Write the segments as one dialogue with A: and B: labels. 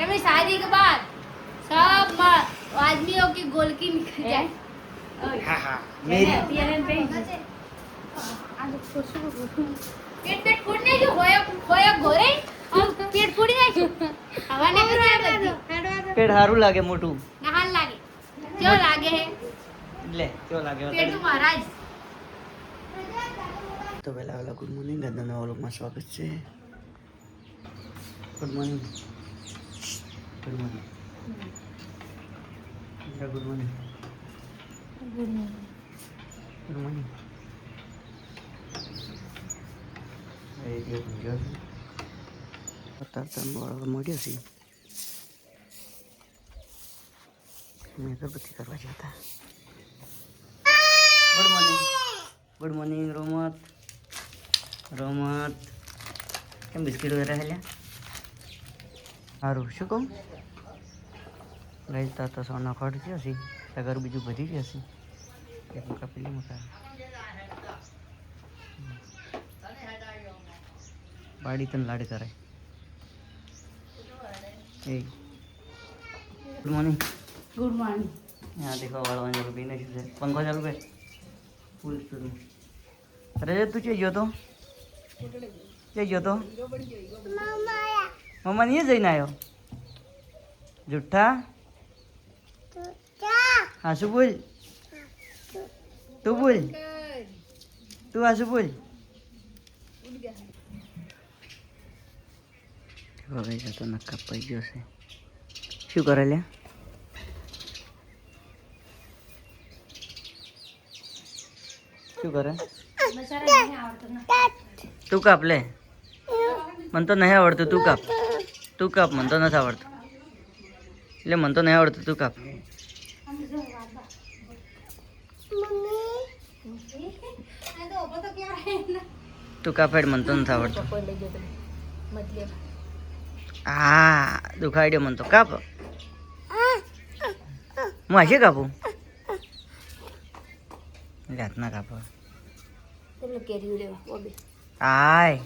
A: मेरी शादी के बाद सब आदमियों की गोलकी निकल जाए।
B: हाँ हाँ मेरी
A: पेट पेट फूटने जो होया घोरे हम पेट फूटी नहीं हवा ने
B: પેટ સારું લાગે મોટું
A: नहान लागे जो लागे है
B: લે કેવો લાગે
A: पेट महाराज
B: તો પહેલા ગુડ મોર્નિંગ આજના નવા વ્લોગમાં સ્વાગત છે good morning good morning good morning good morning એ દિવસ જો અત્યારે વાળવા મળ્યો છે મેં અગરબત્તી કરવા જતા ગુડ મોર્નિંગ રોમત રોમત કેમ બિસ્કિટ વગેરે હેલ્યા સારું શું કહું ગઈ તો સોના ખોટ થયો છે સગર બીજું ભરી ગયો છે એક મકા પેલી મકા બાડી તને લાડ કરાય એ ગુડ મોર્નિંગ
A: गुड मॉर्निंग
B: यहाँ देखो वाला चालू भी नहीं है पंखा चालू है फुल स्पीड में अरे तू चाहिए तो मम्मा नहीं जाइना आयो झूठा हाँ सु बोल तू बोल तू हाँ सु बोल तो नक्का पाई गयो से शू करे ले શું કરે તું કાપ લે મને તો નહીં આવડતું તું કાપ મને તો નથી આવડતું એટલે મને તો નહીં આવડતું તું કાપ તું કાપ હેડ મને તો નથી આવડતું હા દુખાઈ દે મને તો કાપ હું હશે કાપું રાતના કાપો આય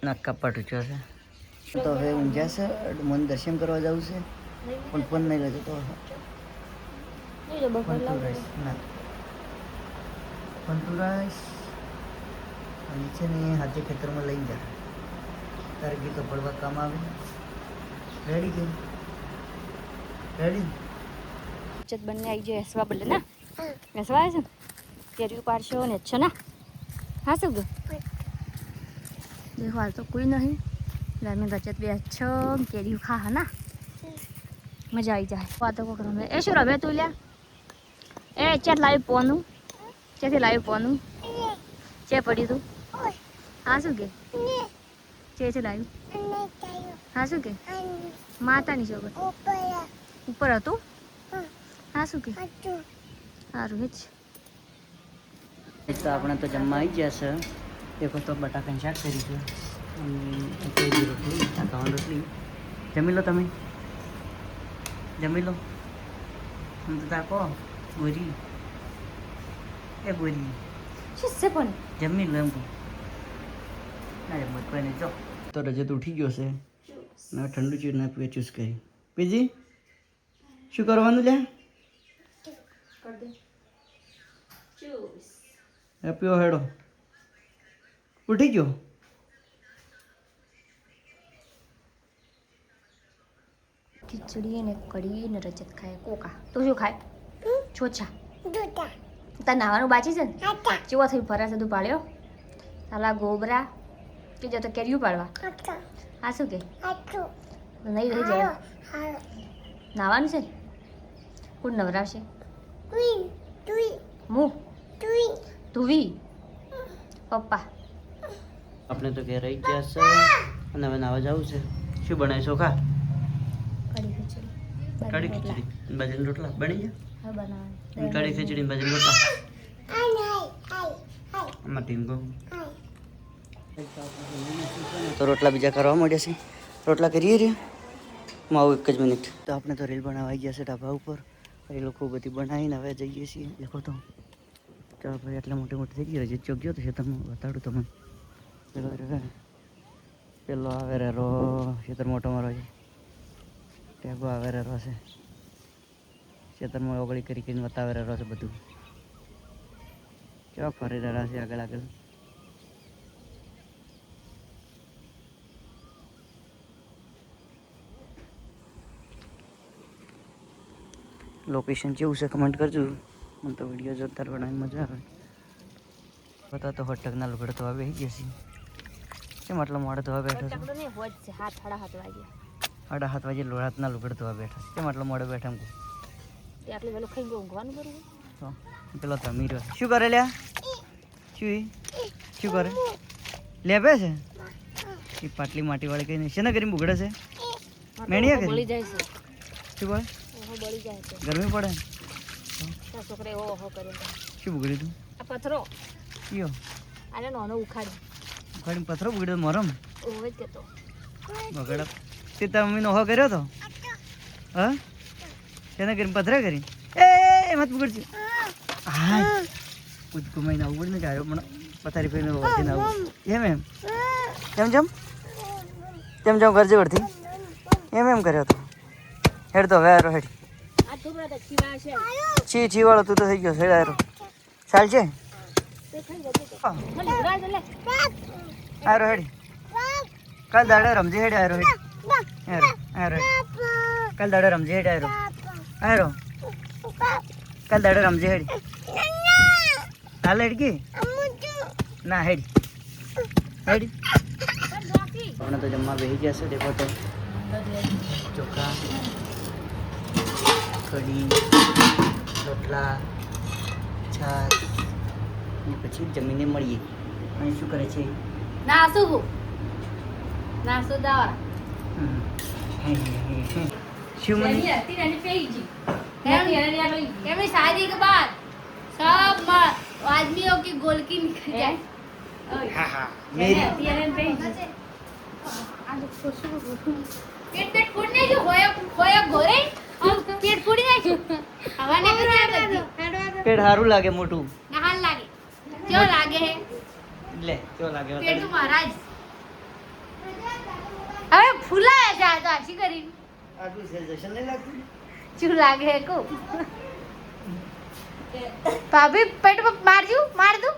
B: નક્કા પટુચ્યો છે તો હવે ઊંઝા છે મને દર્શન કરવા જવું છે પણ ફોન નહીં લેજો તો પંતુરાઈસ છે ને હાથે ખેતરમાં લઈ જા તારે ગીતો પડવા કામ આવે રેડી કે રેડી
C: ચત બંને આવી જાય હસવા બદલે ના હસવા આવે છે કેરી પાડશો ને છે ને હા શું ગયું દેખો હાલ તો કોઈ નહીં લામે ગચત બે છો કેરી ખા હા ના મજા આવી જાય વાતો કોક રમે એ શું રમે તું લ્યા એ ચેટ લાવી પોનું ચેથી લાવી પોનું ચે પડી તું હા શું કે છે લાવ્યું હા શું કે માતાની છોકર ઉપર હતું હા શું કે સારું હેજ તો આપણે તો જમવા આવી ગયા છે દેખો તો બટાકાની શાક કરી છે રોટલી ખાવાની રોટલી જમી લો તમે જમી લો હું તો તાકો બોરી એ બોરી શું છે પણ જમી લો એમ કહું ના જમત કોઈ નહીં જો તો રજત ઉઠી ગયો છે મેં ઠંડુ ચીજ ના પીવે ચૂસ કરી પીજી શું કરવાનું લે પીવો હેડો ઉઠી ગયો ખીચડી ને કઢી ને રજત ખાય કોકા તું શું ખાય છોછા તાર નાવાનું બાચી છે ને ચેવો થયું ફરાશે તું પાડ્યો સાલા ગોબરા કે જતો કેરીયું પાડવા હા શું કે નહીં રહી જાય નાવાનું છે કોણ નવરાવશે હું તુવી પપ્પા
B: આપણે તો ઘેર રહી ગયા છે અને હવે નાવા જવું છે શું બનાવી ચોખા
C: કઢી ખીચડી
B: કઢી ખીચડી બાજરીના રોટલા બની ગયા
C: હા બનાવવાની
B: કઢી ખીચડી બાજરીના રોટલા આમાં ટીંગો તો રોટલા બીજા કરવા માંડ્યા છે રોટલા કરીએ રે આવું એક જ મિનિટ તો આપણે તો રીલ બનાવવા ગયા છે ઢાબા ઉપર એ લોકો બધી બનાવીને હવે જઈએ છીએ દેખો તો ચાલો ભાઈ એટલા મોટી થઈ ગઈ હજી ચોક ગયો તો ખેતરમાં બતાડું તમને પેલો આવે રેરો ખેતર મોટો મારો છે ટેગો આવે રેરો છે ખેતરમાં ઓગળી કરીને બતાવે રેરો છે બધું કેવા ફરી રહ્યા છે આગળ આગળ લોકેશન કેવું છે કમેન્ટ કરજો મને તો વિડીયો જોરદાર બનાવીને મજા આવે બતા તો હોટકના લુગડે તો આવી ગયા છે કેમ આટલા મોડે તો બેઠા છે
C: સાડા 7 વાગે
B: 7:30 વાગે લોહાતના લુગડે તો બેઠા છે કેમ આટલા મોડે બેઠા એમ
C: આટલું વહેલું ખાઈ ગયો ઊંઘવાનું કરવું
B: તો પેલો તમે રહ્યો શું કરે લ્યા શું કરે લે બે છે એ પાટલી માટી વાળી કઈ શેના કરીને બુગડે છે મેણિયા કરી
C: બળી જાય છે
B: શું બોલે
C: ઓહો બળી જાય છે
B: ગરમી પડે
C: ત્યાં છોકરે ઓહો કરે
B: શું બગડ્યું તું
C: આ પથરો
B: કયો
C: આને નાનો ઉખાડી
B: ઉખાડીને પથરો બગડ્યો મરમ
C: ઓહો જ કેતો
B: બગડ તે તાર મમ્મીનો ઓહો કર્યો તો હા શેના કરીને પથરા કરી મત બગડશે હા કૂદકુ મહિને આવું પડે ને કે આવ્યો પણ પથારી ફરીને વર્તીને આવું એમ કેમ કરજે વર્તી એમ કર્યો તો હેડ તો હવે આરો હેડ
C: આ છોકરા તો ખીવા છે
B: છી વાળો તું તો થઈ ગયો હેડ આરો ચાલ છે
C: તે ખાઈ જજે ખાલી ઉડાય લે
B: આરો હેડ કાલ દાડે રમજી હેડ આરો હેડ આરો કાલ દાડે રમજી હેડ આરો કાલ દાડે રમજી હેડ હાલ હેડ કે ના હેડ હમણાં તો જમવા બેસી ગયા છે દેખો તો ચોખા કઢી રોટલા છાશ અને પછી જમીને મળીએ અને શું કરે છે
A: નાસુ દાવા
B: શું મને
A: एमनी शादी के बाद सब आदमियों की गोलकी निकल जाए
B: હા હા મેરી
A: पेट फूटने की होया गोरे और पेट फूटी नहीं हवा ने क्या करती
B: પેટ સારું લાગે મોટું
A: नहान लागे क्यों लागे है
B: લે કેવો લાગે
A: पेट तो महाराज अबे फूला है जा तो अच्छी करी
B: આટલું સેન્સેશન નહીં લાગતું
A: चू लागे है को भाभी पेट पर मार दूं मारो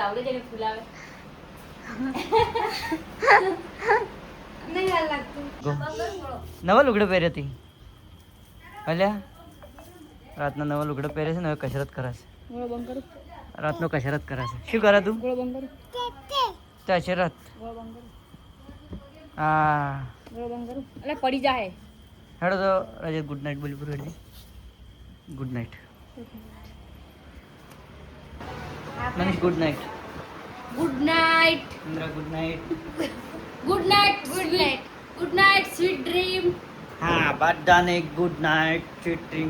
C: આવડે જેને ફૂલાવે
A: नहीं हाल लगती
B: નવા લુગડો પહેરી હતી અલ્યા રાતના નવા લુગડો પહેરે છે ને હવે કસરત કરે છે
C: ગોળો બંધ કરું
B: રાતનો કસરત કરે છે શું કરે તું
C: ગોળો બંધ કરું
B: તો કસરત
C: ગોળો બંધ કરું
B: હા
C: ગોળો બંધ કરું એટલે પડી જાય
B: હેડો તો રજત ગુડ નાઇટ બોલી પૂરું હેડી good night Manish good night
A: good night
B: Indira good night
A: good night good night good night sweet dream
B: હા બધાને ગુડ નાઇટ સ્વીટ ડ્રીમ